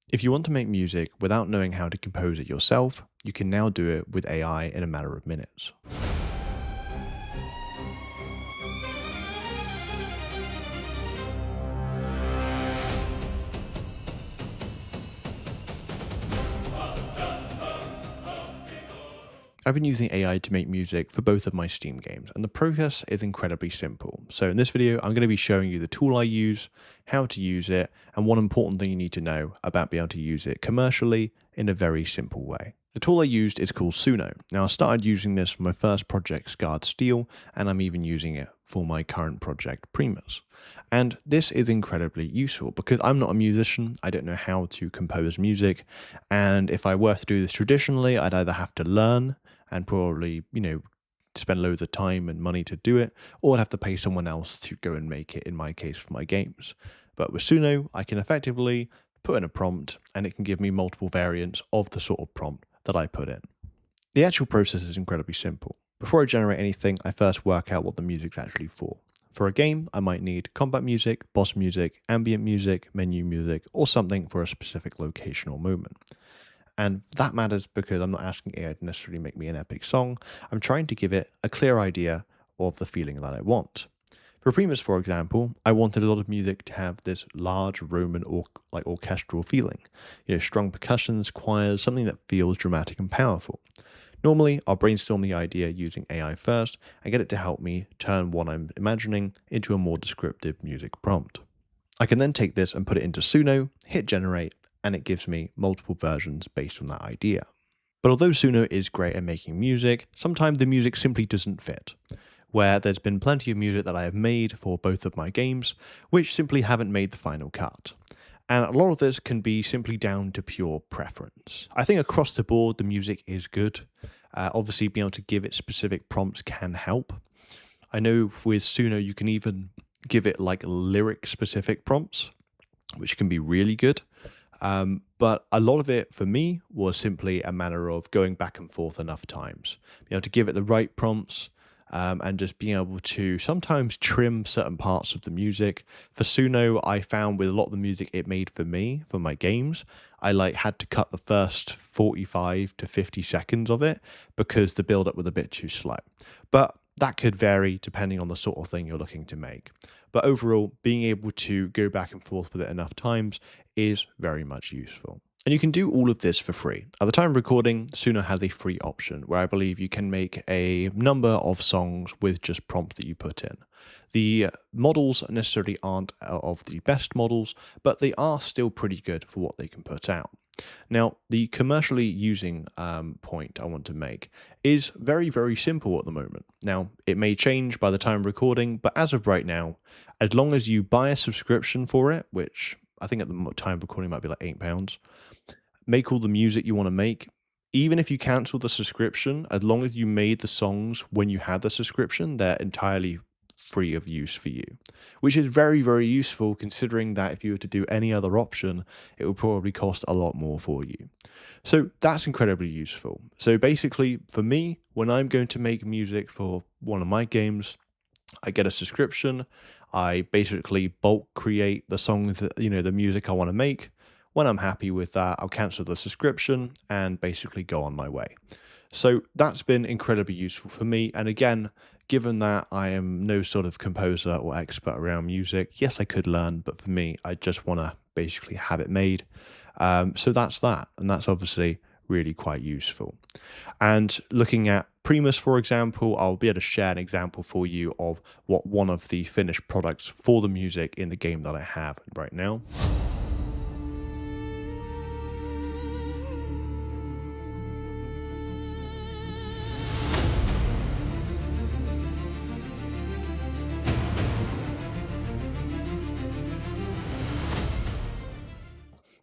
If you want to make music without knowing how to compose it yourself, you can now do it with AI in a matter of minutes. I've been using AI to make music for both of my Steam games, and the process is incredibly simple. So in this video, I'm going to be showing you the tool I use, how to use it, and one important thing you need to know about being able to use it commercially in a very simple way. The tool I used is called Suno. Now I started using this for my first project, Scarred Steel, and I'm even using it for my current project, Primus. And this is incredibly useful because I'm not a musician, I don't know how to compose music, and if I were to do this traditionally, I'd either have to learn and probably, spend loads of time and money to do it, or I'd have to pay someone else to go and make it, in my case, for my games. But with Suno, I can effectively put in a prompt and it can give me multiple variants of the sort of prompt that I put in. The actual process is incredibly simple. Before I generate anything, I first work out what the music's actually for. For a game, I might need combat music, boss music, ambient music, menu music, or something for a specific location or moment. And that matters because I'm not asking AI to necessarily make me an epic song. I'm trying to give it a clear idea of the feeling that I want. For Primus, for example, I wanted a lot of music to have this large Roman or like orchestral feeling. Strong percussions, choirs, something that feels dramatic and powerful. Normally, I'll brainstorm the idea using AI first and get it to help me turn what I'm imagining into a more descriptive music prompt. I can then take this and put it into Suno, hit generate, and it gives me multiple versions based on that idea. But although Suno is great at making music, sometimes the music simply doesn't fit. Where there's been plenty of music that I have made for both of my games, which simply haven't made the final cut. And a lot of this can be simply down to pure preference. I think across the board, the music is good. Obviously, being able to give it specific prompts can help. I know with Suno, you can even give it like lyric specific prompts, which can be really good. But a lot of it for me was simply a matter of going back and forth enough times, being able to give it the right prompts, and just being able to sometimes trim certain parts of the music. For Suno, I found with a lot of the music it made for me, for my games, I had to cut the first 45 to 50 seconds of it because the build up was a bit too slow. But that could vary depending on the sort of thing you're looking to make. But overall, being able to go back and forth with it enough times is very much useful. And you can do all of this for free. At the time of recording, Suno has a free option where I believe you can make a number of songs with just prompts that you put in. The models necessarily aren't of the best models, but they are still pretty good for what they can put out. Now, the commercially using point I want to make is very, very simple at the moment. Now, it may change by the time of recording, but as of right now, as long as you buy a subscription for it, which I think at the time of recording might be like £8, make all the music you want to make. Even if you cancel the subscription, as long as you made the songs when you had the subscription, they're entirely free of use for you, which is very, very useful considering that if you were to do any other option, it would probably cost a lot more for you. So that's incredibly useful. So basically, for me, when I'm going to make music for one of my games, I get a subscription. I basically bulk create the songs that, the music I want to make. When I'm happy with that, I'll cancel the subscription and basically go on my way. So that's been incredibly useful for me. And again, given that I am no sort of composer or expert around music, yes, I could learn, but for me, I just want to basically have it made. So that's that. And that's obviously really quite useful. And looking at Primus, for example, I'll be able to share an example for you of what one of the finished products for the music in the game that I have right now.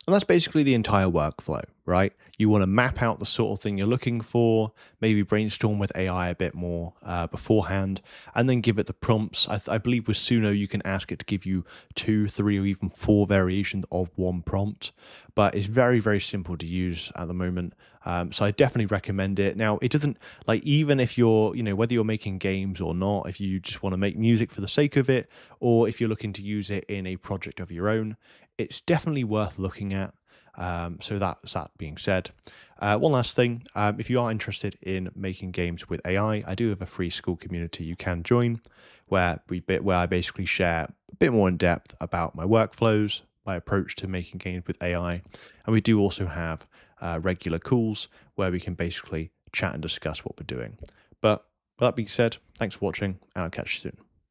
And that's basically the entire workflow, right? You want to map out the sort of thing you're looking for, maybe brainstorm with AI a bit more beforehand, and then give it the prompts. I believe with Suno, you can ask it to give you 2, 3, or even 4 variations of one prompt, but it's very, very simple to use at the moment. So I definitely recommend it. Now, it doesn't, even if you're, whether you're making games or not, if you just want to make music for the sake of it, or if you're looking to use it in a project of your own, it's definitely worth looking at. So that's that being said. One last thing, if you are interested in making games with AI, I do have a free school community you can join, where I basically share a bit more in depth about my workflows, my approach to making games with AI, and we do also have regular calls where we can basically chat and discuss what we're doing. But with that being said, thanks for watching, and I'll catch you soon.